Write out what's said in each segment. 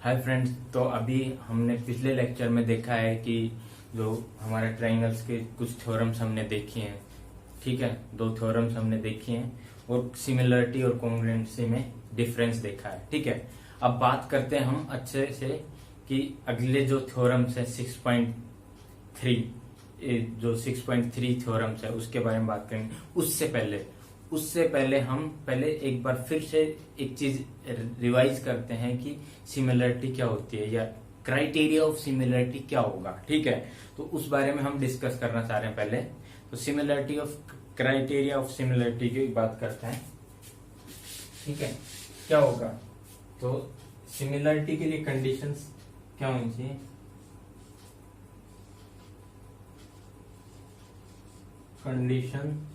Hi friends, तो अभी हमने पिछले लेक्चर में देखा है कि जो हमारे ट्रायंगल्स के कुछ थ्योरम्स हमने देखी हैं। ठीक है, दो थ्योरम्स हमने देखी हैं और सिमिलरिटी और कॉन्ग्रुएंसी में डिफरेंस देखा है। ठीक है, अब बात करते हैं हम अच्छे से कि अगले जो थ्योरम्स है 6.3, जो 6.3 थ्योरम्स है उसके बारे में बात करेंगे। उससे पहले हम एक बार फिर से एक चीज रिवाइज करते हैं कि सिमिलरिटी क्या होती है या क्राइटेरिया ऑफ सिमिलरिटी क्या होगा। ठीक है, तो उस बारे में हम डिस्कस करना चाह रहे हैं। पहले तो similarity of criteria of similarity की बात करते हैं। ठीक है, क्या होगा, तो सिमिलरिटी के लिए कंडीशंस क्या होनी चाहिए। Condition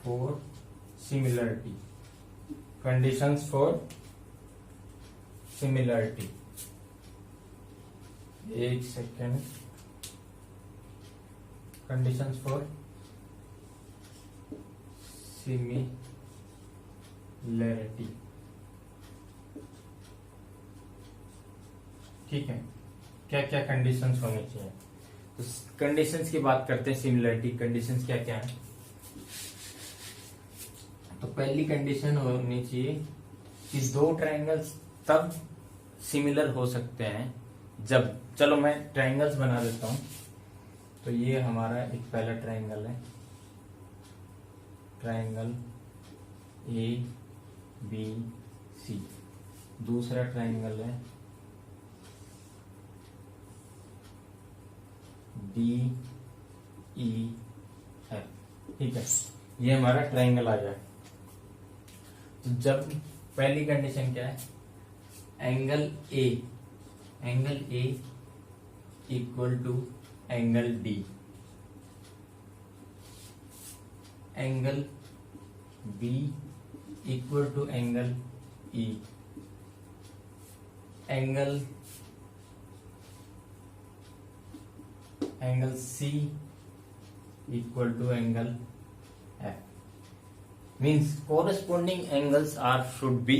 for similarity, conditions for similarity. एक सेकेंड, कंडीशंस फॉर सिमिलरिटी। ठीक है, क्या क्या कंडीशंस होनी चाहिए, तो कंडीशंस की बात करते हैं। सिमिलरिटी कंडीशंस क्या क्या है। तो पहली कंडीशन होनी चाहिए कि दो ट्रायंगल्स तब सिमिलर हो सकते हैं जब, चलो मैं ट्रायंगल्स बना देता हूं। तो ये हमारा एक पहला ट्रायंगल है, ट्रायंगल ए बी सी। दूसरा ट्रायंगल है डी ई एफ। ठीक है, ये हमारा ट्रायंगल आ जाए। तो जब पहली कंडीशन क्या है, angle A equal to angle D, angle B equal to angle E, angle C equal to angle F. Means corresponding angles are should be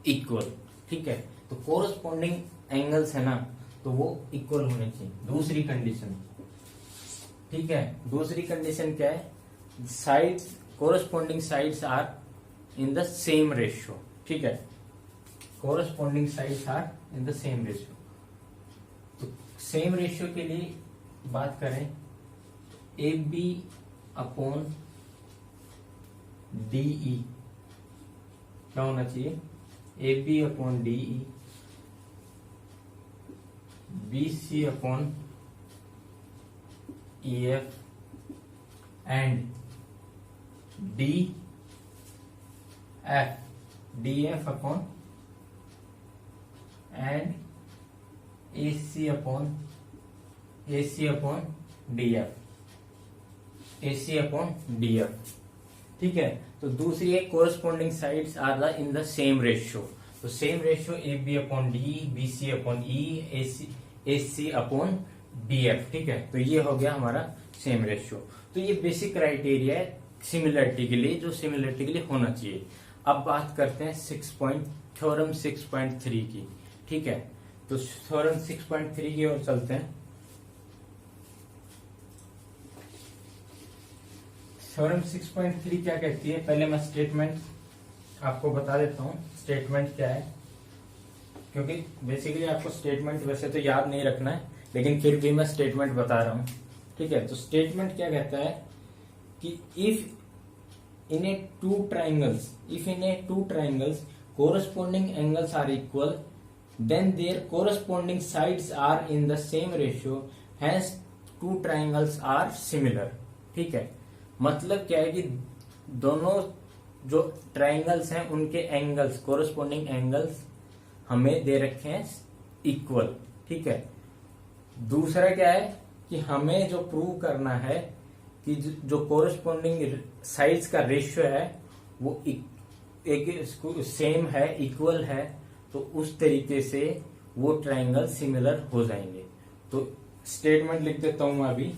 equal. ठीक है, तो कोरस्पॉन्डिंग एंगल्स है ना, तो वो इक्वल होने चाहिए। दूसरी कंडीशन, ठीक है, दूसरी कंडीशन क्या है, sides, corresponding sides are in the same ratio. ठीक है, corresponding sides are in the same ratio. तो सेम रेशियो के लिए बात करें, ए बी अपॉन डीई क्या होना चाहिए, A B upon DE, B C upon E F and D F upon and A C upon D F. ठीक है, तो दूसरी है corresponding sides are the in the same ratio. तो same ratio A B upon D, B C upon E, A C upon D F. ठीक है, तो ये हो गया हमारा सेम रेशियो। तो ये बेसिक क्राइटेरिया है सिमिलरिटी के लिए, जो सिमिलरिटी के लिए होना चाहिए। अब बात करते हैं थ्योरम 6.3 की। ठीक है, तो थ्योरम 6.3 की ओर चलते हैं। थ्योरम 6.3 क्या कहती है, पहले मैं स्टेटमेंट आपको बता देता हूं। स्टेटमेंट क्या है, क्योंकि बेसिकली आपको स्टेटमेंट वैसे तो याद नहीं रखना है, लेकिन फिर भी मैं स्टेटमेंट बता रहा हूं। ठीक है, तो स्टेटमेंट क्या कहता है कि if in a two triangles corresponding angles are equal, then their corresponding sides are in the same ratio, hence two triangles are similar. ठीक है, मतलब क्या है कि दोनों जो ट्रायंगल्स हैं उनके एंगल्स, कोरस्पॉन्डिंग एंगल्स हमें दे रखे हैं इक्वल। ठीक है, दूसरा क्या है कि हमें जो प्रूव करना है कि जो कोरस्पॉन्डिंग साइड्स का रेशियो है वो एक सेम है, इक्वल है, तो उस तरीके से वो ट्रायंगल सिमिलर हो जाएंगे। तो स्टेटमेंट लिख देता हूं मैं अभी।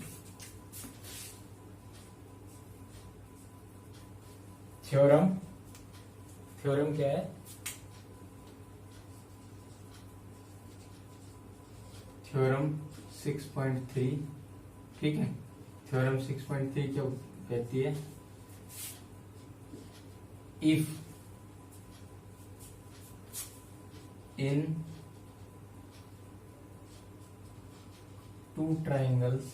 थ्योरम क्या है, थ्योरम 6.3, ठीक है। थ्योरम 6.3 क्या कहती है? If in two triangles,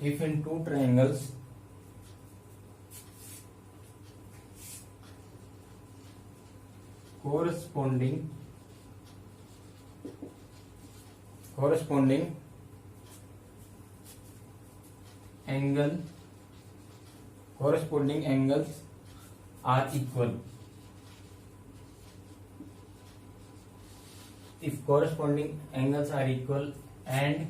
if in two triangles corresponding angles are equal, if corresponding angles are equal and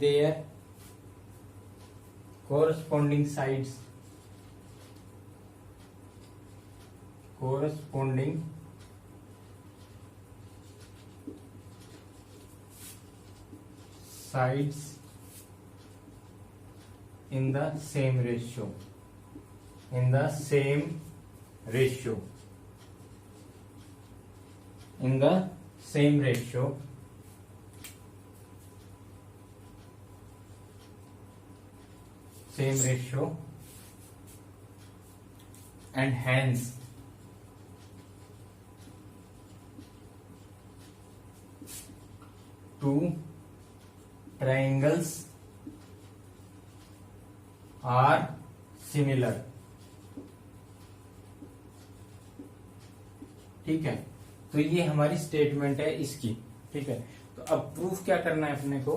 their corresponding sides in the same ratio, and hence two triangles are similar, ठीक है। तो ये हमारी statement है इसकी, ठीक है। तो अब प्रूफ क्या करना है अपने को?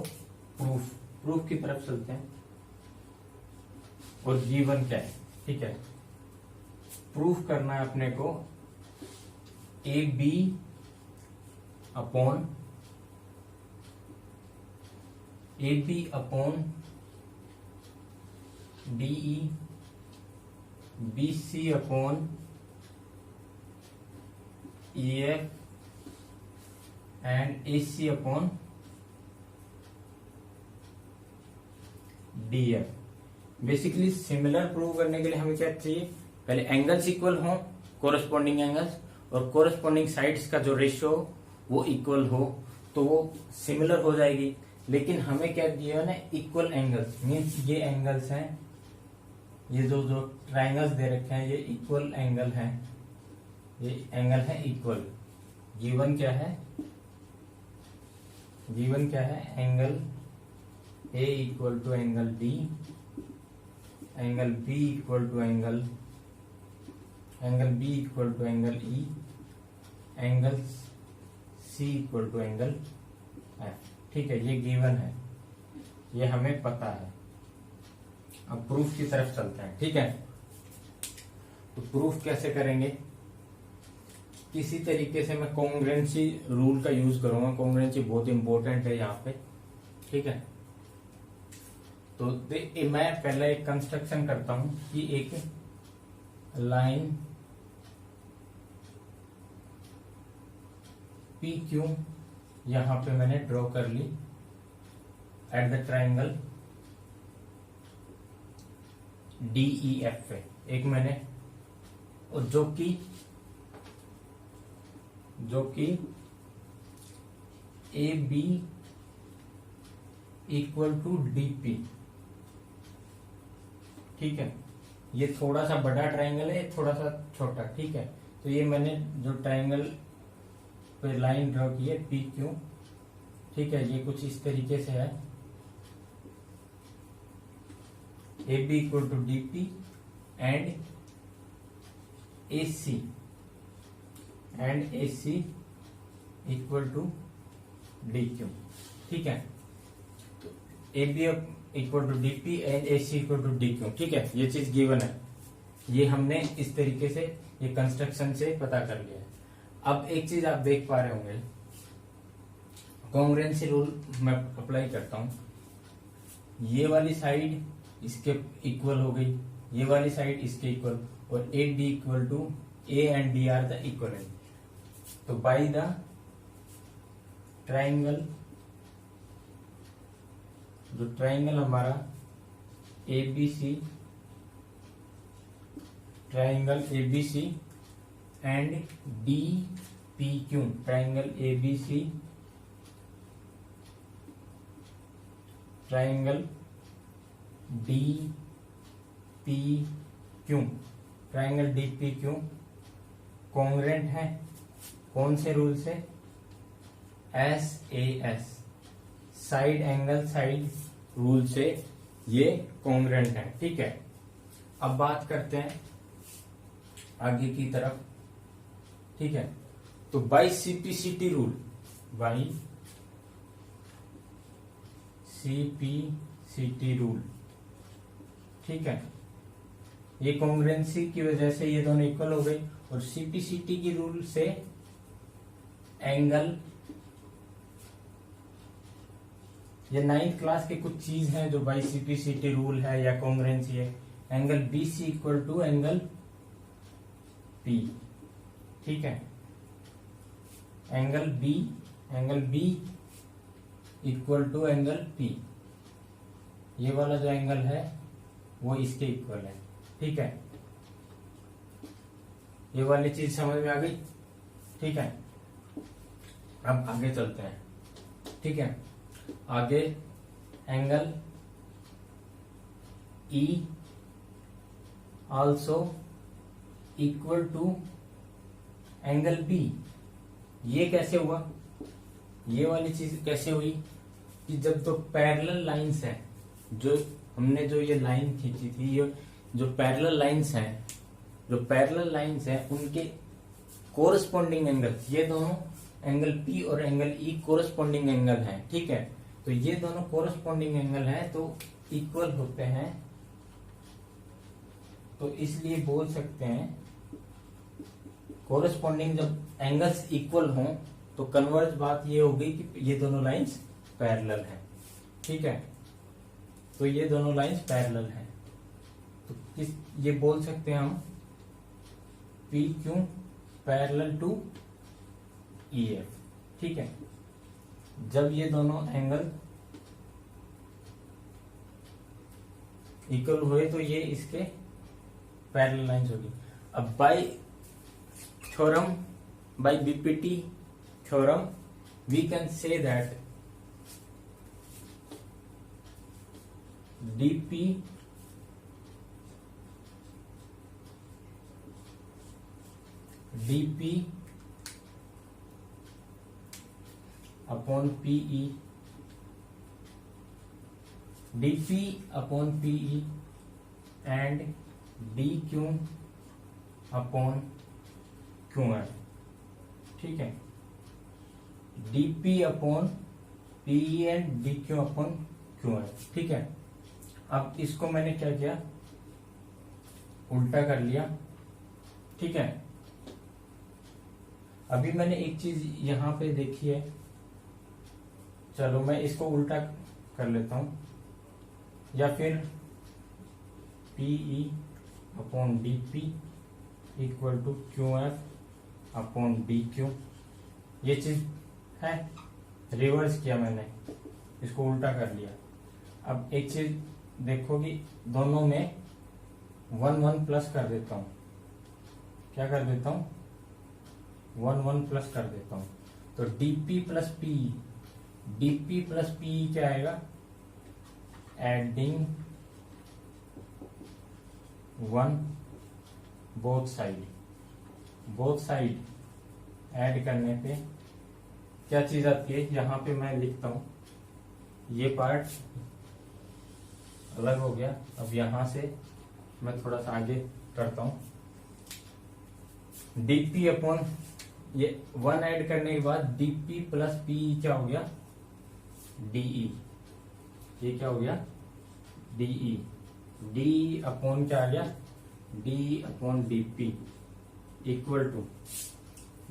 प्रूफ की तरफ चलते हैं। और गिवन क्या है, ठीक है। प्रूफ करना है अपने को A B upon DE, B C upon EF and AC upon DF। Basically similar prove करने के लिए हमें क्या चाहिए? पहले एंगल्स इक्वल हो, कोरस्पॉन्डिंग एंगल्स, और कोरस्पॉन्डिंग साइड्स का जो रेशियो वो इक्वल हो, तो वो सिमिलर हो जाएगी। लेकिन हमें क्या दिया है ना, इक्वल एंगल्स, मीन्स ये एंगल्स हैं, ये जो ट्राइंगल्स दे रखे हैं ये इक्वल एंगल है, ये एंगल है इक्वल। गिवन क्या है? Angle A equal to angle B, angle B equal to angle B equal to angle E, angle C equal to angle F, ठीक है। ये गिवन है, ये हमें पता है। अब प्रूफ की तरफ चलते हैं, ठीक है। तो प्रूफ कैसे करेंगे? किसी तरीके से मैं कॉन्ग्रुएंसी रूल का यूज करूंगा। कॉन्ग्रुएंसी बहुत इंपॉर्टेंट है यहाँ पे, ठीक है। तो मैं पहले एक कंस्ट्रक्शन करता हूं कि एक लाइन पी क्यू यहां पे मैंने ड्रॉ कर ली एट द ट्राइंगल DEF पे, एक मैंने, और जो कि A B equal to DP, ठीक है। ये थोड़ा सा बड़ा ट्राइंगल है, थोड़ा सा छोटा, ठीक है। तो ये मैंने जो ट्राइंगल पे लाइन ड्रॉ की है PQ, ठीक है, ये कुछ इस तरीके से है। AB equal to DP and AC equal to DQ, ठीक है। तो AB equal to DP and AC equal to DQ, ठीक है। ये चीज गिवन है, ये हमने इस तरीके से ये कंस्ट्रक्शन से पता कर लिया है। अब एक चीज आप देख पा रहे होंगे, कॉन्ग्रुएंसी रूल मैं अप्लाई करता हूं। ये वाली साइड इसके इक्वल हो गई, ये वाली साइड इसके इक्वल, और AD equal to A and D are the equivalent. तो बाई द ट्राइंगल, जो ट्राइंगल हमारा ABC triangle ABC and D P Q, triangle ABC, triangle D P Q, triangle D P Q congruent है कौन से rule से? S A S, side angle side rule से ये congruent है। ठीक है, अब बात करते हैं आगे की तरफ। ठीक है, तो by CPCT rule, by CPCT rule, ठीक है, ये कॉन्ग्रेंसी की वजह से ये दोनों इक्वल हो गए, और सीपीसीटी की रूल से एंगल, ये 9th क्लास की कुछ चीज है जो बाई सीपीसीटी रूल है या कॉन्ग्रेंसी है। Angle B C equal to angle P, ठीक है, angle B equal to angle P, ये वाला जो एंगल है वो इसके इक्वल है। ठीक है, ये वाली चीज समझ में आ गई। ठीक है, अब आगे चलते हैं। ठीक है, आगे angle E also equal to angle B, ये कैसे हुआ? ये वाली चीज कैसे हुई कि जब दो पैरेलल लाइंस है, जो हमने जो ये लाइन खींची थी, ये जो पैरेलल लाइंस हैं, जो पैरेलल लाइंस हैं उनके कोरस्पॉन्डिंग एंगल, ये दोनों एंगल पी और एंगल ई कोरस्पॉन्डिंग एंगल हैं। ठीक है, तो ये दोनों कोरस्पॉन्डिंग एंगल हैं तो इक्वल होते हैं, तो इसलिए बोल सकते हैं कोरस्पॉन्डिंग जब एंगल्स इक्वल हों तो कन्वर्ज बात ये हो गई कि ये दोनों लाइंस पैरेलल हैं। ठीक है, तो ये दोनों लाइंस पैरेलल हैं, तो ये बोल सकते हैं हम P Q parallel to E F. ठीक है, जब ये दोनों एंगल इक्वल हुए तो ये इसके पैरेलल लाइंस होगी। अब by theorem, by BPT theorem we can say that DP upon PE, dp upon PE and dq upon qr। ठीक है, dp upon PE and dq upon qr। ठीक है, अब इसको मैंने क्या किया, उल्टा कर लिया। ठीक है, अभी मैंने एक चीज यहां पे देखी है, चलो मैं इसको उल्टा कर लेता हूं, या फिर PE upon DP equal to Q F upon D Q, ये चीज है, रिवर्स किया मैंने, इसको उल्टा कर लिया। अब एक चीज देखो कि दोनों में 1 प्लस कर देता हूं, क्या कर देता हूं, 1 प्लस कर देता हूं, तो DP plus PE, DP plus PE क्या आएगा, एडिंग 1 बोथ साइड ऐड करने पे क्या चीज आती है, यहां पे मैं लिखता हूं, ये पार्ट अलग हो गया। अब यहां से मैं थोड़ा सा आगे करता हूं, डीपी अपॉन ये 1 ऐड करने के बाद डीपी प्लस पीई क्या हो गया, डीई, ये क्या हो गया, डीई, डी अपॉन क्या आ गया, D upon DP equal to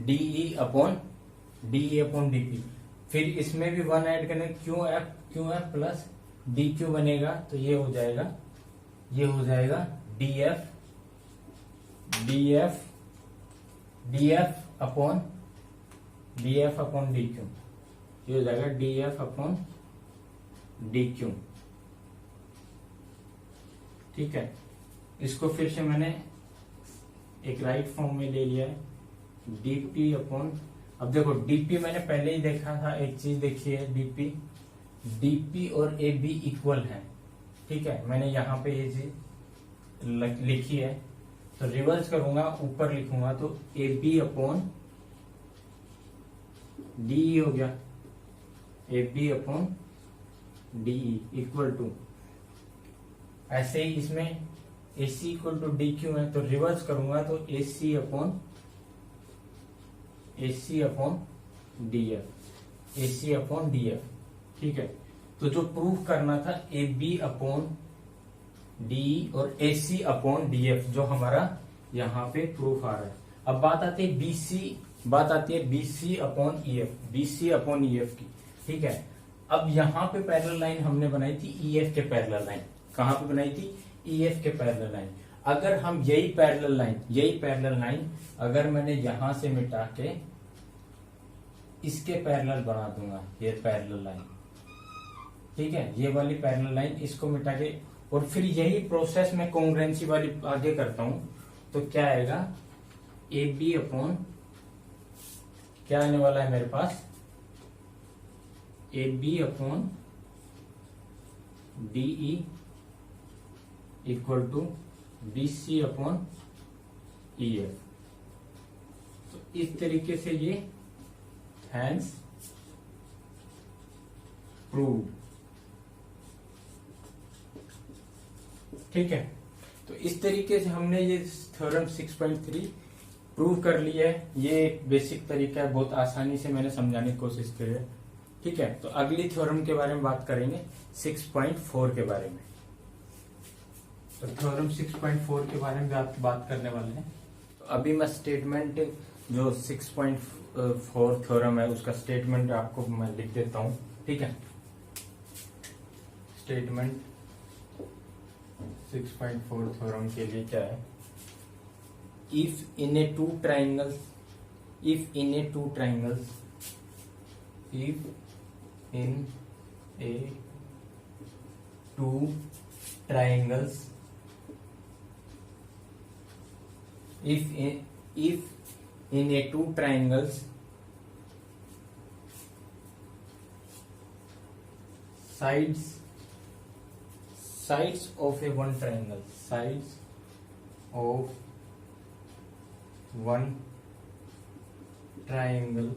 DE upon DP. फिर इसमें भी 1 ऐड करने, Q F plus D Q बनेगा, तो ये हो जाएगा डीएफ अपॉन डी क्यू, ये हो जाएगा डीएफ अपॉन डी क्यू। ठीक है, इसको फिर से मैंने एक राइट फॉर्म में ले लिया है, डीपी अपॉन, अब देखो डीपी मैंने पहले ही देखा था, एक चीज देखी है, डीपी और ए बी इक्वल है, ठीक है, मैंने यहाँ पे ये चीज लिखी है, तो रिवर्स करूंगा, ऊपर लिखूंगा तो ए बी अपॉन डी हो गया, A B upon D equal to, ऐसे ही इसमें A C equal to D Q है, तो रिवर्स करूंगा तो A C upon D F, ठीक है। तो जो प्रूफ करना था ए बी अपॉन डी और ए सी अपॉन डी एफ, जो हमारा यहाँ पे प्रूफ आ रहा है। अब बात आती है B C upon E F की, ठीक है। अब यहाँ पे पैरेलल लाइन हमने बनाई थी ई एफ के पैरेलल लाइन, कहाँ पे बनाई थी, ई एफ के पैरेलल लाइन। अगर हम यही पैरेलल लाइन अगर मैंने यहां से मिटा के इसके पैरेलल बना दूंगा, ये पैरेलल लाइन, ठीक है, ये वाली पैरेलल लाइन, इसको मिटा के, और फिर यही प्रोसेस में कॉन्ग्रुएंसी वाली आगे करता हूं, तो क्या आएगा, ए बी अपॉन, क्या आने वाला है मेरे पास, A B upon DE equal to B C upon E F. तो इस तरीके से ये हैंस प्रूव्ड, ठीक है। तो इस तरीके से हमने ये थ्योरम 6.3 प्रूव कर लिया है। ये एक बेसिक तरीका है, बहुत आसानी से मैंने समझाने की कोशिश की है, ठीक है। तो अगली थ्योरम के बारे में बात करेंगे 6.4 के बारे में। तो थ्योरम 6.4 के बारे में बात करने वाले हैं। तो अभी मैं स्टेटमेंट जो 6.4 थ्योरम है उसका स्टेटमेंट आपको मैं लिख देता हूं, ठीक है। स्टेटमेंट 6.4 थ्योरम के लिए क्या है, if in a two triangles if in a two triangles sides of one triangle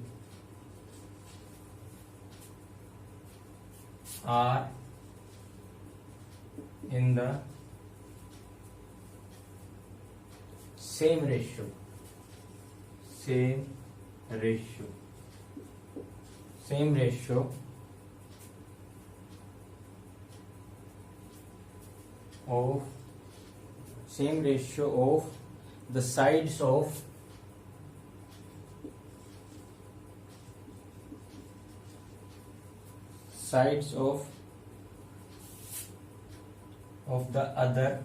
are in the same ratio of the sides of the other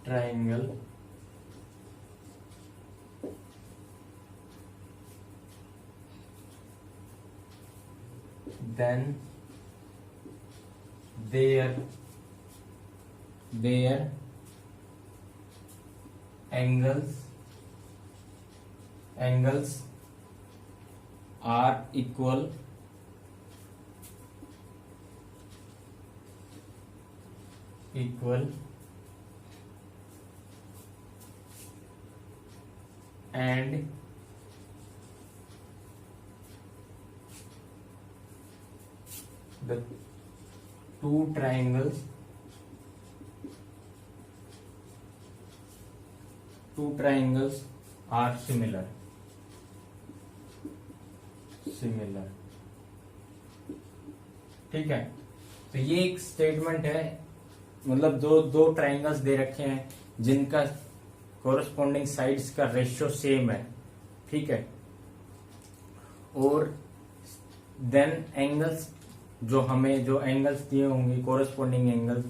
triangle then their angles are equal and the two triangles are similar, ठीक है। तो ये एक statement है, मतलब दो triangles दे रखे हैं जिनका कोरस्पॉन्डिंग साइड्स का रेशियो सेम है, ठीक है, और देन एंगल्स जो एंगल्स दिए होंगे कोरस्पॉन्डिंग एंगल्स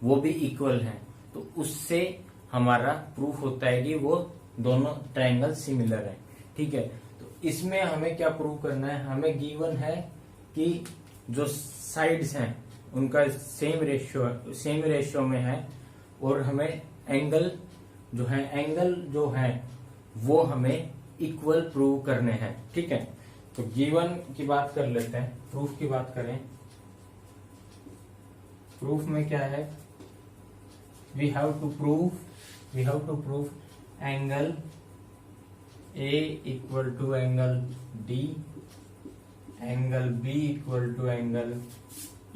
वो भी इक्वल हैं, तो उससे हमारा प्रूफ होता है कि वो दोनों ट्राइंगल सिमिलर है, ठीक है। तो इसमें हमें क्या प्रूव करना है, हमें गिवन है कि जो साइड्स हैं उनका सेम रेशियो में है और हमें एंगल जो है एंगल जो है वो हमें इक्वल प्रूव करने हैं। ठीक है, तो गिवन की बात कर लेते हैं, प्रूफ की बात करें। प्रूफ में क्या है, we have to prove angle A equal to angle D, angle B equal to angle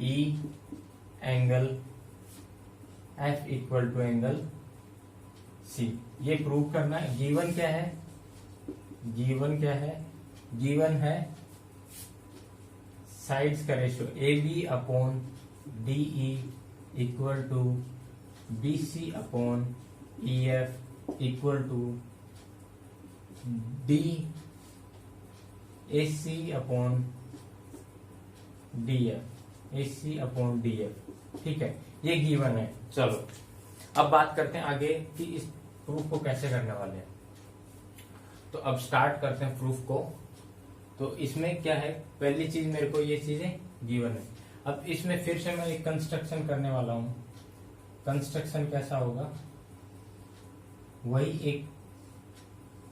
E, angle F equal to angle C. ये प्रूव करना है। गिवन क्या है, गिवन है साइड्स का ratio A B upon D E equal to B C upon E F equal to D A C upon D F, A C upon D F. ठीक है, ये गिवन है। चलो अब बात करते हैं आगे कि इस प्रूफ को कैसे करने वाले हैं। तो अब स्टार्ट करते हैं प्रूफ को। तो इसमें क्या है, पहली चीज मेरे को ये चीजें गिवन है। अब इसमें फिर से मैं एक कंस्ट्रक्शन करने वाला हूं। कंस्ट्रक्शन कैसा होगा, वही एक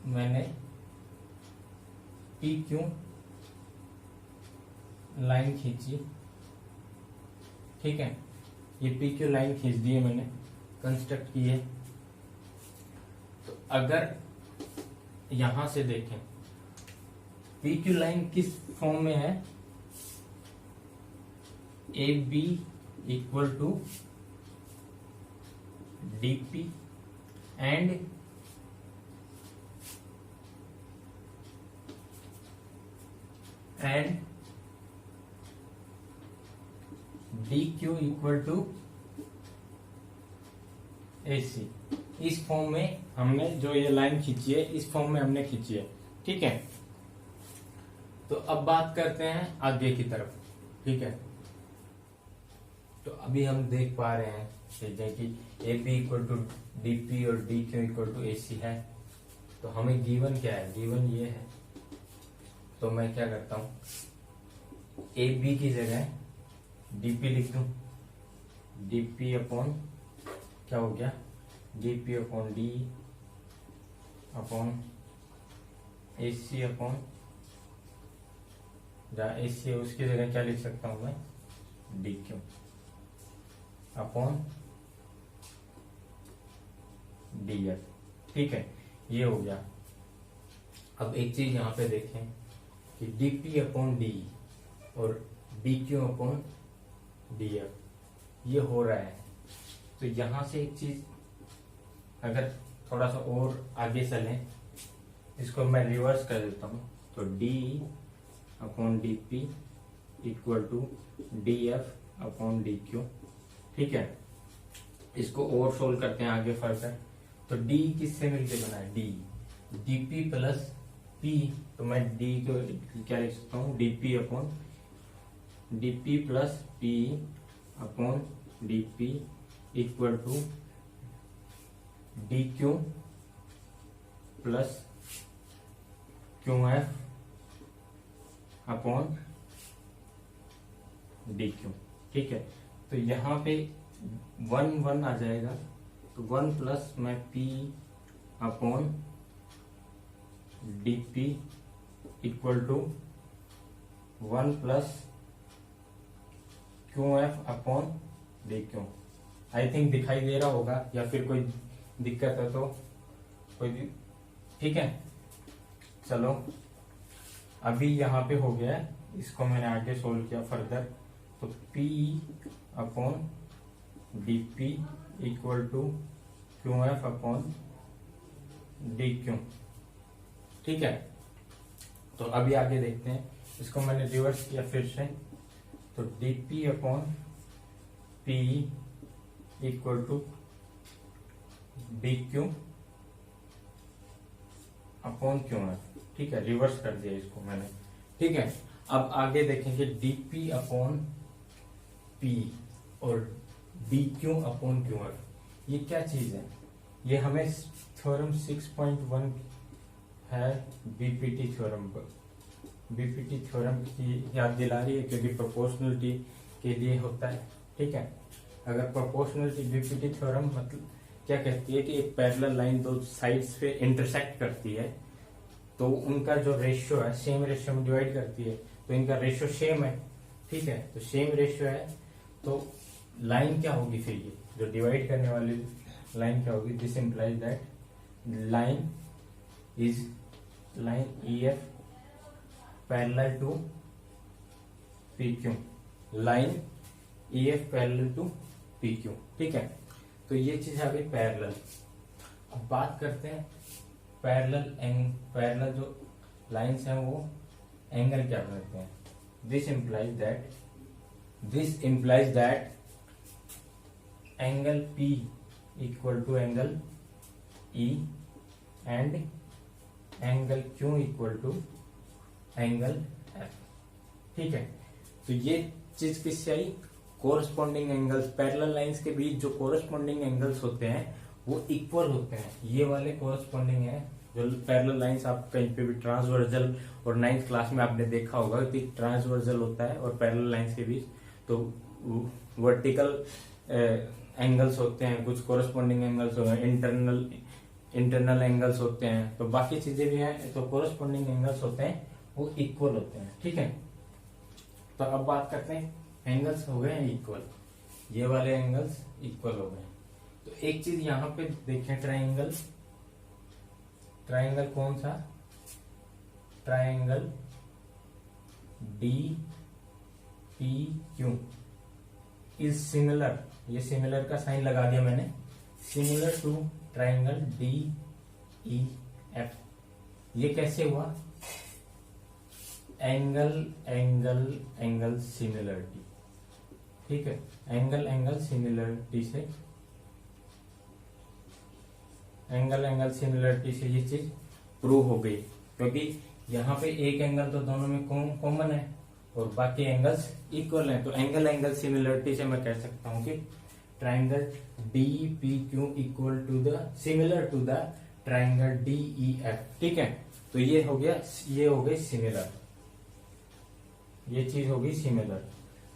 मैंने पी क्यू लाइन खींची। ठीक है, ये पी क्यू लाइन खींच दी है मैंने, कंस्ट्रक्ट की है। तो अगर यहां से देखें पी क्यू लाइन किस फॉर्म में है, A B equal to D P and D Q equal to A C. इस फॉर्म में हमने जो ये लाइन खींची है, इस फॉर्म में हमने खींची है। ठीक है, तो अब बात करते हैं आगे की तरफ। ठीक है, तो अभी हम देख पा रहे हैं कि A B equal to D P और D Q equal to A C है। तो हमें गिवन क्या है, गिवन ये है। तो मैं क्या करता हूं, ए बी की जगह डीपी लिख दूं, डीपी अपॉन क्या हो गया, डीपी अपॉन डी अपॉन ए सी अपॉन, जहां ए सी है उसकी जगह क्या लिख सकता हूं मैं, D Q upon D F. ठीक है, ये हो गया। अब एक चीज यहां पे देखें कि डीपी अपॉन डी और D Q upon D F, ये हो रहा है। तो यहां से एक चीज अगर थोड़ा सा और आगे चलें, इसको मैं रिवर्स कर देता हूं। तो D upon D P equal to D F upon D Q. ठीक है, इसको और सोल्व करते हैं आगे फर्दर। तो डी किससे मिलके बना है, डी डीपी प्लस पी। तो मैं डी को क्या लिख सकता हूँ, DP upon DP plus P upon DP equal to D Q plus Q F upon D Q. ठीक है, तो यहां पे 1 आ जाएगा। तो 1 प्लस मैं P upon D P equal to 1 plus Q F upon D Q. I think दिखाई दे रहा होगा, या फिर कोई दिक्कत है तो कोई। ठीक है, चलो अभी यहाँ पे हो गया है, इसको मैंने आगे सोल्व किया फर्दर। तो P upon D P equal to Q F upon D Q. ठीक है, तो अभी आगे देखते हैं। इसको मैंने रिवर्स किया फिर से। तो D P upon P equal to D Q upon Q F. ठीक है, रिवर्स कर दिया इसको मैंने। ठीक है, अब आगे देखेंगे डीपी अपॉन पी और D Q upon Q F. ये क्या चीज है, ये हमें थ्योरम 6.1 है, बीपीटी थ्योरम पर। बीपीटी थ्योरम की याद दिला रही है, क्योंकि प्रोपोर्शनलिटी के लिए होता है। ठीक है, अगर प्रोपोर्शनलिटी बीपीटी थ्योरम मतलब क्या कहती है कि एक पैरेलल लाइन दो साइड्स पे इंटरसेक्ट करती है तो उनका जो रेशियो है सेम रेशियो में डिवाइड करती है, तो इनका रेशियो सेम है। ठीक है, तो सेम रेशियो है तो लाइन क्या होगी फिर, ये जो डिवाइड करने वाली लाइन क्या होगी, this implies that line is line EF parallel to PQ, line EF parallel to PQ। ठीक है, तो ये चीज आ गई पैरेलल। अब बात करते हैं पैरेलल जो लाइंस हैं वो एंगल क्या बनाते हैं। This implies that angle P equal to angle E and angle Q equal to angle F। ठीक है, तो ये चीज किससे आई, कोरस्पॉन्डिंग एंगल्स, पैरेलल लाइंस के बीच जो कोरस्पॉन्डिंग एंगल्स होते हैं वो इक्वल होते हैं। ये वाले कोरस्पॉन्डिंग है जो पैरेलल लाइंस, आप कहीं पे भी ट्रांसवर्जल और 9th क्लास में आपने देखा होगा कि ट्रांसवर्जल होता है और पैरेलल लाइंस के बीच तो वर्टिकल एंगल्स होते हैं, कुछ कोरस्पॉन्डिंग एंगल्स होते हैं, इंटरनल एंगल्स होते हैं, तो बाकी चीजें भी हैं, तो कोरस्पॉन्डिंग एंगल्स होते हैं वो इक्वल होते हैं। ठीक है, तो अब बात करते हैं एंगल्स हो गए हैं इक्वल, ये वाले एंगल्स इक्वल हो गए। तो एक चीज यहां पे देखें, ट्राइंगल कौन सा, ट्राइंगल DPQ इज सिमिलर, ये सिमिलर का साइन लगा दिया मैंने, सिमिलर टू ट्राइंगल DEF। ये कैसे हुआ, एंगल सिमिलरिटी। ठीक है, एंगल सिमिलरिटी से ये चीज प्रूव हो गई, क्योंकि यहाँ पे एक एंगल तो दोनों में कॉमन है और बाकी एंगल्स इक्वल हैं, तो एंगल सिमिलरिटी से मैं कह सकता हूँ कि triangle DPQ equal to the similar to the triangle DEF। ठीक है, तो ये हो गई सिमिलर, ये चीज होगी सिमिलर।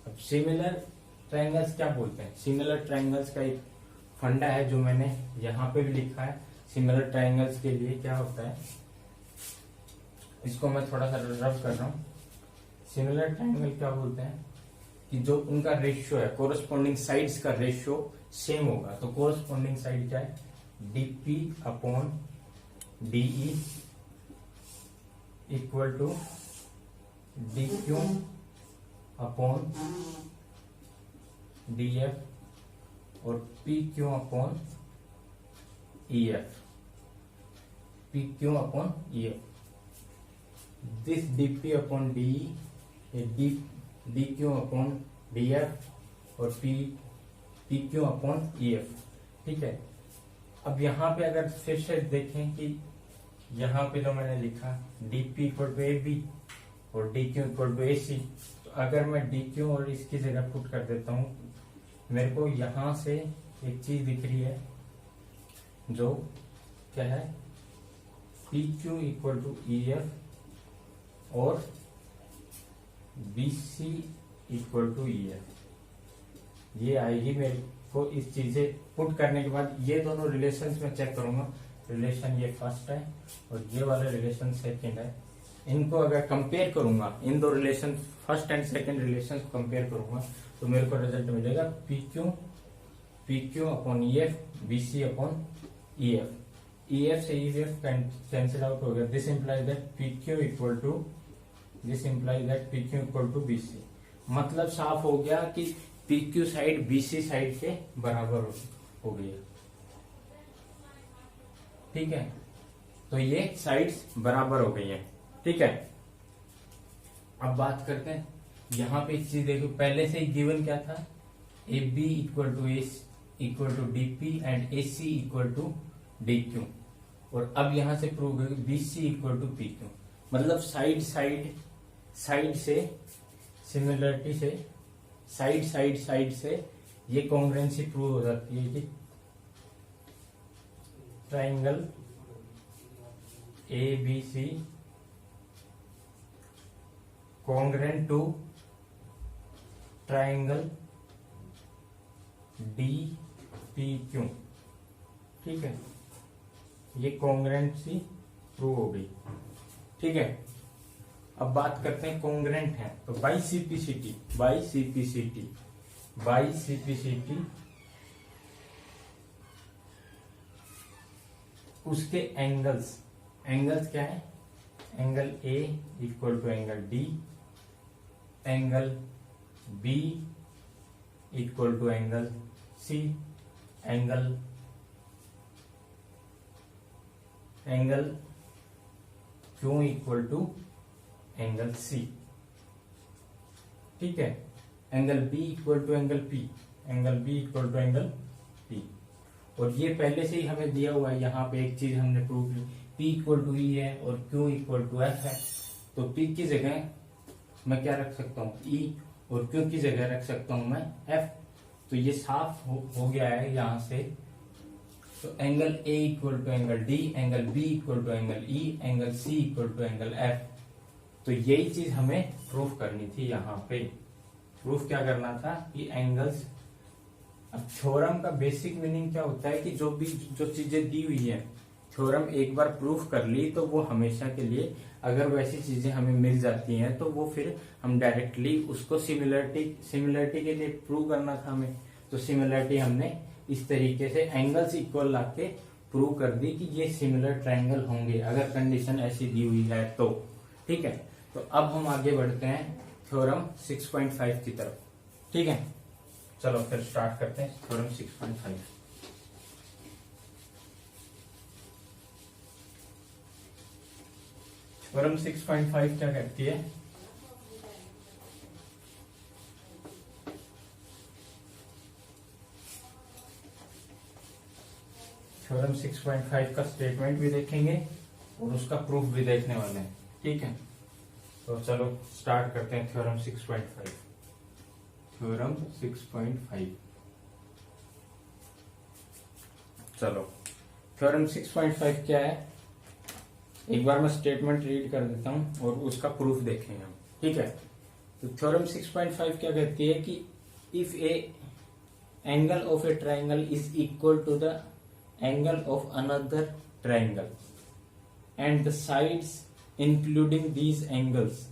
अब सिमिलर ट्रायंगल्स क्या बोलते हैं, सिमिलर ट्रायंगल्स का एक फंडा है जो मैंने यहाँ पे भी लिखा है। सिमिलर ट्रायंगल्स के लिए क्या होता है, इसको मैं थोड़ा सा रब कर रहा हूँ। सिमिलर ट्रायंगल क्या बोलते हैं कि जो उनका रेशियो है, कोरस्पॉन्डिंग साइड्स का रेशियो सेम होगा। तो कोरस्पॉन्डिंग साइड क्या है, DP upon DE equal to DQ upon DF और PQ upon EF, PQ upon EF। This DP upon DE, DQ upon DF और PQ अपॉन EF। ठीक है, अब यहाँ पे अगर फिर से देखें कि यहाँ पे जो मैंने लिखा DP इक्वल टू AB और DQ इक्वल टू AC, तो अगर मैं DQ और इसकी जगह पुट कर देता हूँ, मेरे को यहां से एक चीज दिख रही है जो क्या है, PQ इक्वल टू EF और BC इक्वल टू EF। ये आएगी मेरे को, इस चीजें पुट करने के बाद ये दोनों रिलेशंस में चेक करूंगा। रिलेशन ये फर्स्ट है और ये वाला रिलेशन सेकंड है। इनको अगर कंपेयर करूंगा, इन दो relation first and second relation को कंपेयर करूंगा, तो मेरे को रिजल्ट मिलेगा PQ upon EF, BC upon EF। EF से EF कैंसिल आउट हो गया। This implies that PQ equal to BC। मतलब साफ हो गया कि PQ साइड BC साइड के बराबर हो गई है। ठीक है, तो ये साइड्स बराबर हो गई हैं। ठीक है, अब बात करते हैं यहां पे एक चीज देखो, पहले से गिवन क्या था, AB equal to DP and AC equal to DQ, और अब यहां से प्रूव हो BC इक्वल टू PQ। मतलब साइड से सिमिलरिटी से साइड से ये कॉन्ग्रुएंसी प्रूव हो जाती है कि triangle ABC congruent to triangle DPQ। ठीक है, ये कॉन्ग्रुएंसी प्रूव हो गई। ठीक है, अब बात करते हैं कॉन्ग्रुएंट है तो बाइसिपिसिटी उसके एंगल्स क्या है, angle A equal to angle D, angle B equal to angle C, angle Q equal to angle C. ठीक है, angle B equal to angle P, और ये पहले से ही हमें दिया हुआ है। यहाँ पे एक चीज हमने प्रूव की, P इक्वल टू ई है और Q इक्वल टू एफ है, तो P की जगह मैं क्या रख सकता हूँ, E, और Q की जगह रख सकता हूँ मैं F। तो ये साफ हो गया है यहाँ से। तो angle A equal to angle D, angle B equal to angle E, angle C equal to angle F। तो यही चीज हमें प्रूफ करनी थी यहाँ पे। प्रूफ क्या करना था कि एंगल्स। अब थ्योरम का बेसिक मीनिंग क्या होता है कि जो चीजें दी हुई है, थ्योरम एक बार प्रूफ कर ली तो वो हमेशा के लिए, अगर वैसी चीजें हमें मिल जाती हैं तो वो फिर हम डायरेक्टली उसको सिमिलरिटी के लिए प्रूव करना था हमें। तो सिमिलरिटी हमने इस तरीके से एंगल्स इक्वल लाके प्रूव कर दी कि ये सिमिलर ट्रायंगल होंगे अगर कंडीशन ऐसी दी हुई है तो। ठीक है, तो अब हम आगे बढ़ते हैं थ्योरम 6.5 की तरफ। ठीक है, चलो फिर स्टार्ट करते हैं थ्योरम 6.5। थ्योरम 6.5 क्या कहती है, थ्योरम 6.5 का स्टेटमेंट भी देखेंगे और उसका प्रूफ भी देखने वाले हैं। ठीक है, तो चलो स्टार्ट करते हैं थ्योरम 6.5। थ्योरम 6.5, चलो थ्योरम 6.5 क्या है, एक बार मैं स्टेटमेंट रीड कर देता हूं और उसका प्रूफ देखेंगे हम। ठीक है, तो थ्योरम 6.5 क्या कहती है कि if a angle of a triangle is equal to the angle of another triangle and the sides including these angles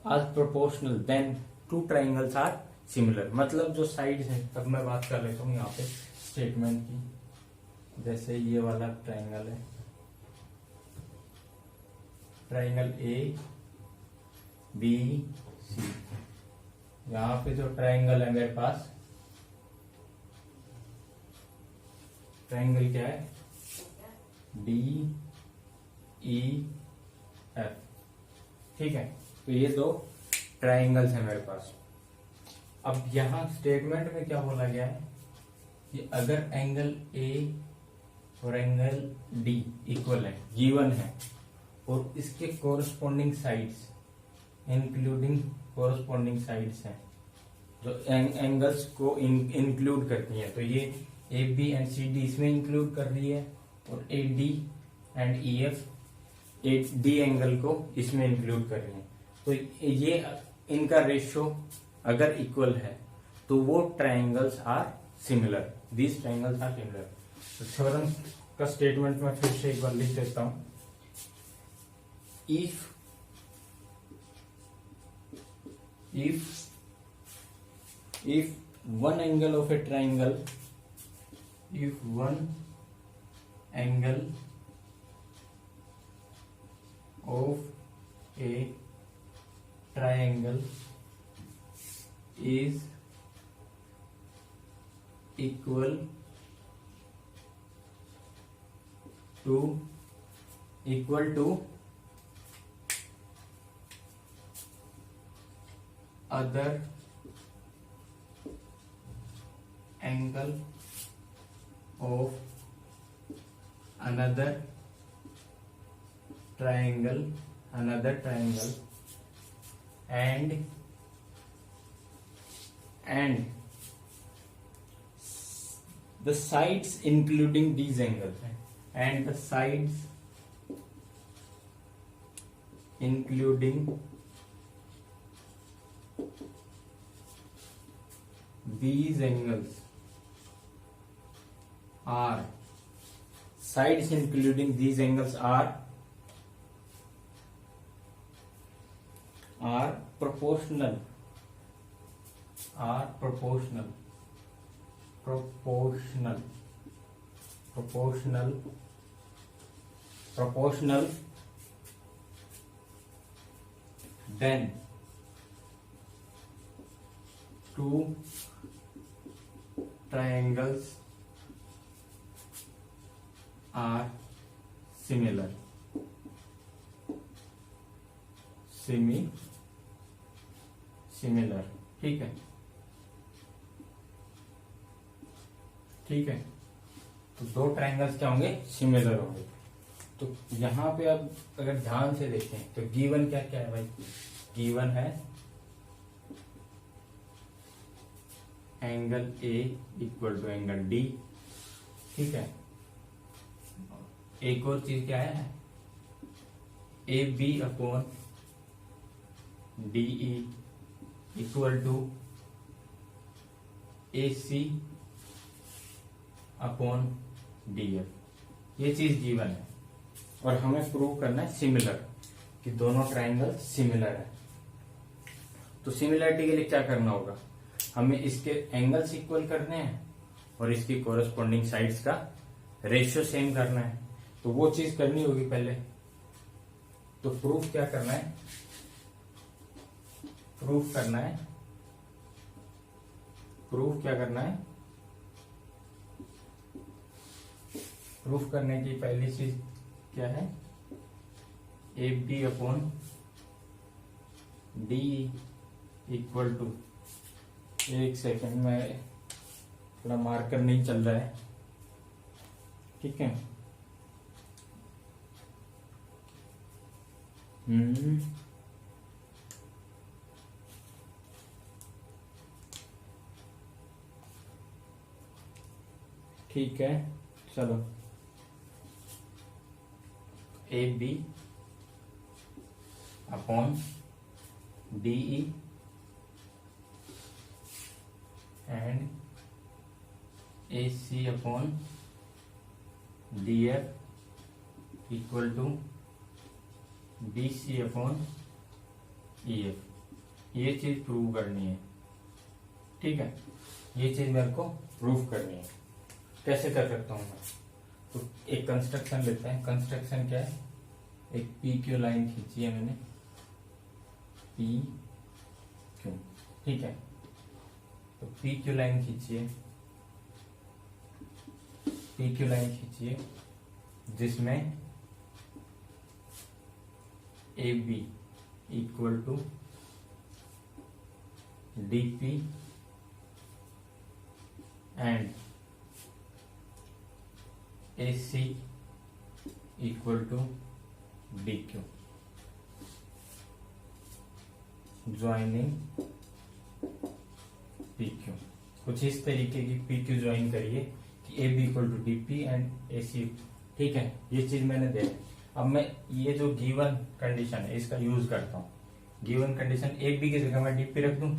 are proportional then two triangles are similar. मतलब जो साइड्स है, अब मैं बात कर लेता हूँ यहाँ पे स्टेटमेंट की। जैसे ये वाला ट्राइंगल है, ट्राइंगल ए बी सी, यहाँ पे जो ट्राइंगल है मेरे पास, ट्राइंगल क्या है, डी ई एफ। ठीक है, तो ये दो ट्राइंगल्स है मेरे पास। अब यहां स्टेटमेंट में क्या बोला गया है कि अगर एंगल ए और एंगल डी इक्वल है, गिवन है, और इसके corresponding sides including corresponding sides हैं जो एंगल्स को इंक्लूड करती हैं, तो ये A B and C D इसमें इंक्लूड कर रही है, और A D and E F A D angle को इसमें इंक्लूड कर रही है। तो ये इनका रेशियो अगर इक्वल है तो वो triangles are similar, these triangles are similar. तो थ्योरम का स्टेटमेंट में फिर से एक बार लिख देता हूं। if one angle of a triangle, if one angle of a triangle is equal to other angle of another triangle and the sides including these angles, and the sides including these angles are sides including these angles are proportional then two triangles are similar. ठीक है, ठीक है। तो दो triangles क्या होंगे, similar होंगे। तो यहां पे अब अगर ध्यान से देखें तो गिवन क्या क्या है भाई, गिवन है angle A equal to angle D, ठीक है। एक और चीज क्या है, A B upon DE equal to A C upon D F, ये चीज गिवन है और हमें प्रूव करना है सिमिलर, कि दोनों ट्रायंगल सिमिलर है। तो सिमिलरिटी के लिए क्या करना होगा, हमें इसके एंगल्स इक्वल करने हैं और इसकी कोरस्पॉन्डिंग साइड्स का रेशियो सेम करना है। तो वो चीज करनी होगी पहले। तो प्रूफ क्या करना है, प्रूफ क्या करना है, प्रूफ करने की पहली चीज क्या है, A B upon D equal to, एक सेकेंड में थोड़ा मार्कर नहीं चल रहा है, ठीक है। ठीक है, चलो A B upon DE and A C upon D F equal to D C upon E F, ये चीज प्रूव करनी है, ठीक है। ये चीज मेरे को प्रूव करनी है। कैसे कर सकता हूं मैं, तो एक कंस्ट्रक्शन लेते हैं। कंस्ट्रक्शन क्या है, एक पी क्यू लाइन खींची है मैंने, पी क्यू, ठीक है। तो पी क्यू लाइन खींचिए, पी क्यू लाइन खींचिए जिसमें A B equal to D P and A C equal to D Q, joining P Q. कुछ इस तरीके की पी क्यू ज्वाइन करिए कि A B equal to D P and A C, ठीक है। ये चीज मैंने दे, अब मैं ये जो गिवन कंडीशन है इसका यूज करता हूँ। गिवन कंडीशन ए बी की जगह मैं डी पी रख दूं,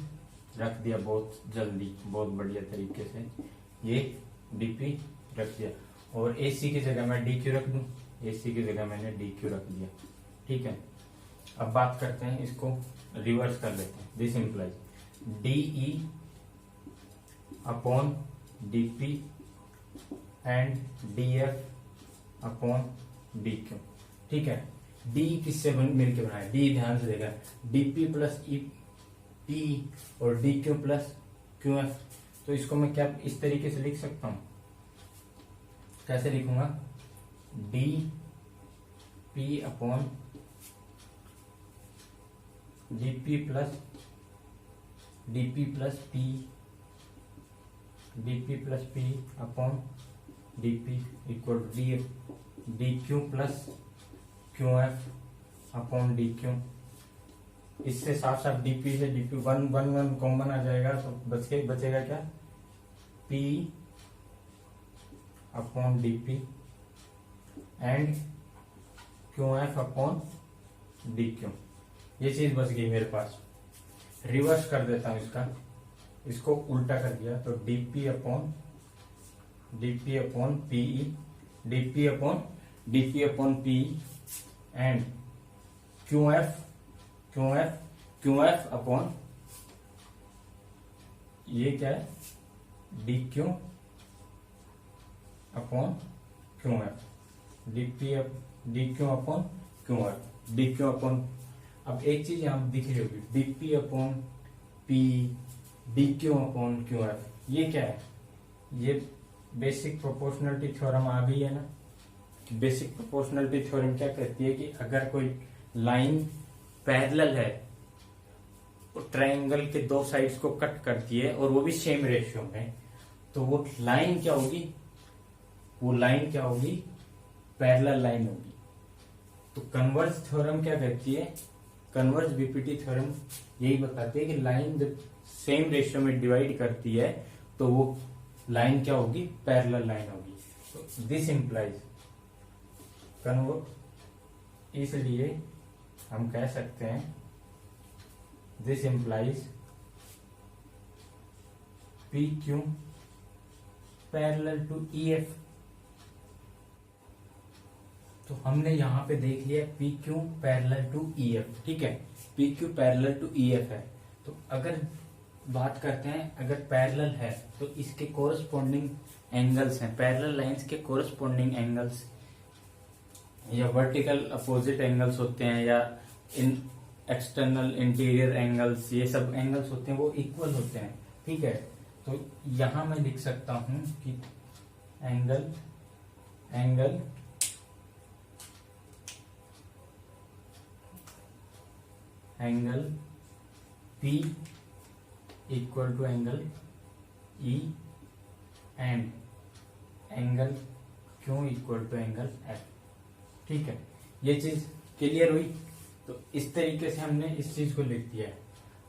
रख दिया बहुत जल्दी, बहुत बढ़िया तरीके से ये डी पी रख दिया, और ए सी की जगह मैं डी क्यू रख दूं, ए सी की जगह मैंने डी क्यू रख दिया, ठीक है। अब बात करते हैं, इसको रिवर्स कर लेते हैं। This implies DE upon D P and D F upon D Q, ठीक है। डी किससे मिलकर बना है, डी ध्यान से देखा, डीपी प्लस ई पी और D Q plus Q F. तो इसको मैं क्या इस तरीके से लिख सकता हूं, कैसे लिखूंगा, D P upon DP plus P, DP plus P upon DP equal to D Q plus Q F upon D Q. इससे साफ साफ डीपी से डीपी वन कॉमन आ जाएगा, तो बचेगा क्या, P upon DP and Q F upon D Q. ये चीज बच गई मेरे पास। रिवर्स कर देता हूं इसका, इसको उल्टा कर दिया तो DP upon PE dp upon p and qf upon ये क्या है dq upon qf dq upon qf dq upon, अब एक चीज यहां दिख रही होगी dp upon p dq upon qf, ये क्या है, ये बेसिक प्रोपोर्शनलिटी थ्योरम आ गई है ना। बेसिक प्रोपोर्शनलिटी थ्योरम क्या कहती है कि अगर कोई लाइन पैरेलल है और ट्रायंगल के दो साइड्स को कट करती है और वो भी सेम रेशियो में, तो वो लाइन क्या होगी, वो लाइन क्या होगी, पैरेलल लाइन होगी। तो कन्वर्ज थ्योरम क्या कहती है, कन्वर्ज बीपीटी थ्योरम यही बताती है कि लाइन जब सेम रेशियो में डिवाइड करती है तो वो लाइन क्या होगी, पैरेलल लाइन होगी। तो दिस इंप्लाइज इसलिए हम कह सकते हैं this implies P Q parallel to E F. तो हमने यहां पे देख लिया P Q parallel to E F, ठीक है, P Q parallel to E F है। तो अगर बात करते हैं, अगर पैरेलल है तो इसके कोरस्पॉन्डिंग एंगल्स हैं, पैरेलल लाइंस के कोरस्पॉन्डिंग एंगल्स या वर्टिकल अपोजिट एंगल्स होते हैं या इन एक्सटर्नल इंटीरियर एंगल्स, ये सब एंगल्स होते हैं वो इक्वल होते हैं, ठीक है। तो यहां मैं लिख सकता हूं कि angle P equal to angle E and angle Q equal to angle F, ठीक है। ये चीज क्लियर हुई। तो इस तरीके से हमने इस चीज को लिख दिया है।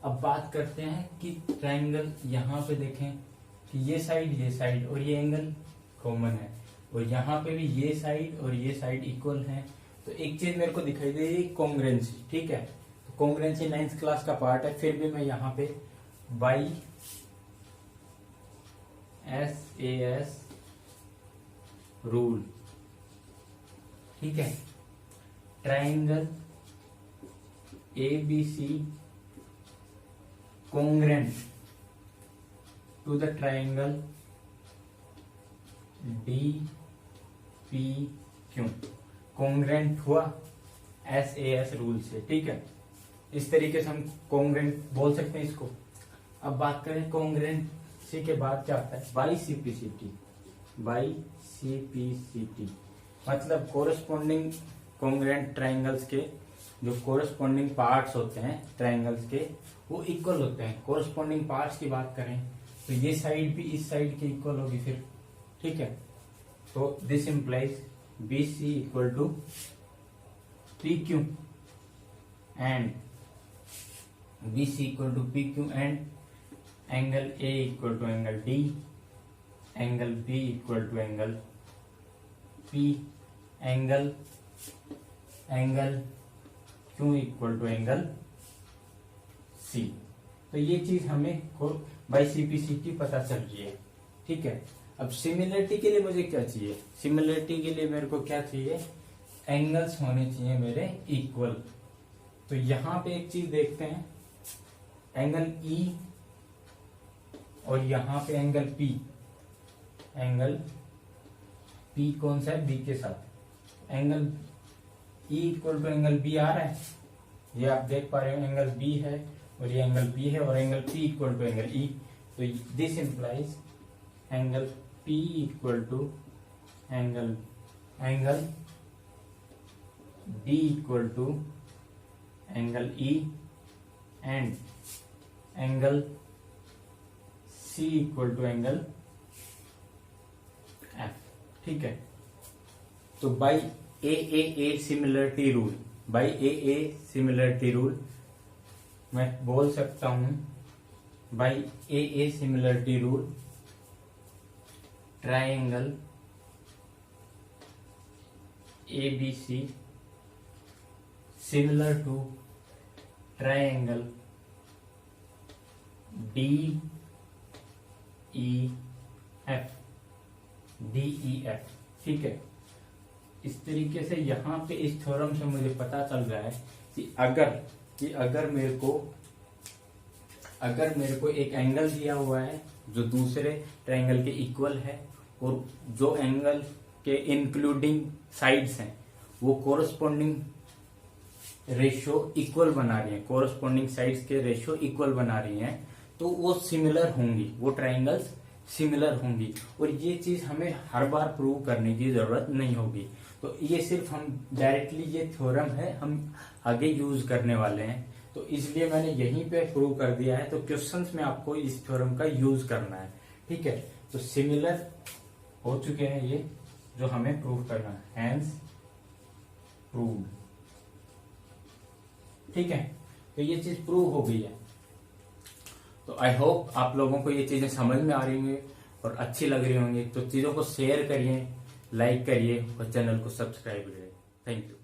अब बात करते हैं कि ट्रायंगल, यहां पे देखें कि ये साइड और ये एंगल कॉमन है और यहाँ पे भी ये साइड और ये साइड इक्वल है। तो एक चीज मेरे को दिखाई दे रही है कॉन्ग्रुएंसी, ठीक है। तो कॉन्ग्रुएंसी 9th क्लास का पार्ट है, फिर भी मैं यहाँ पे बाई SAS रूल, ठीक है, triangle ABC congruent to the triangle DPQ, congruent हुआ SAS रूल से, ठीक है। इस तरीके से हम कॉन्ग्रेंट बोल सकते हैं इसको। अब बात करें कॉन्ग्रेंसी के बाद क्या आता है, बाई CPCT, मतलब कोरस्पॉन्डिंग कॉन्ग्रेंट ट्रायंगल्स के जो कोरस्पॉन्डिंग पार्ट्स होते हैं ट्रायंगल्स के वो इक्वल होते हैं। कोरस्पॉन्डिंग पार्ट्स की बात करें तो ये साइड भी इस साइड के इक्वल होगी फिर, ठीक है। तो this implies BC equal to PQ and BC equal to PQ and angle A equal to angle D, angle B equal to angle P, angle Q equal to angle C। तो ये चीज हमें by CPCT पता चल रही है, ठीक है। अब सिमिलरिटी के लिए मुझे क्या चाहिए, सिमिलरिटी के लिए मेरे को क्या चाहिए, एंगल्स होने चाहिए मेरे इक्वल। तो यहां पे एक चीज देखते हैं, एंगल E और यहां पे एंगल P, एंगल P कौन सा है, B के साथ, angle E equal to angle B आ रहा है, ये आप देख पा रहे हो, एंगल B है और ये एंगल B है और angle P equal to angle E। तो this implies angle P equal to angle D equal to angle E and angle C equal to angle F, ठीक है। तो by AAA similarity rule, by AA similarity rule मैं बोल सकता हूं, by AA similarity rule triangle ABC similar to triangle DEF, ठीक है। इस तरीके से यहाँ पे इस थ्योरम से मुझे पता चल रहा है कि अगर मेरे को एक एंगल दिया हुआ है जो दूसरे ट्रायंगल के इक्वल है, और जो एंगल के इंक्लूडिंग साइड्स हैं वो कोरस्पॉन्डिंग रेशियो इक्वल बना रही है, कोरस्पॉन्डिंग साइड्स के रेशियो इक्वल बना रही हैं, तो वो सिमिलर होंगी, वो ट्रायंगल्स सिमिलर होंगी। और ये चीज हमें हर बार प्रूव करने की जरूरत नहीं होगी। तो ये सिर्फ हम डायरेक्टली ये थ्योरम है हम आगे यूज करने वाले हैं, तो इसलिए मैंने यहीं पे प्रूव कर दिया है। तो क्वेश्चंस में आपको इस थ्योरम का यूज करना है, ठीक है। तो सिमिलर हो चुके हैं ये जो हमें प्रूव करना है, हैंस प्रूव्ड, ठीक है। तो ये चीज प्रूव हो गई है। तो आई होप आप लोगों को ये चीजें समझ में आ रही होंगी और अच्छी लग रही होंगी। तो चीजों को शेयर करिए, लाइक करिए और चैनल को सब्सक्राइब करिए। Thank you.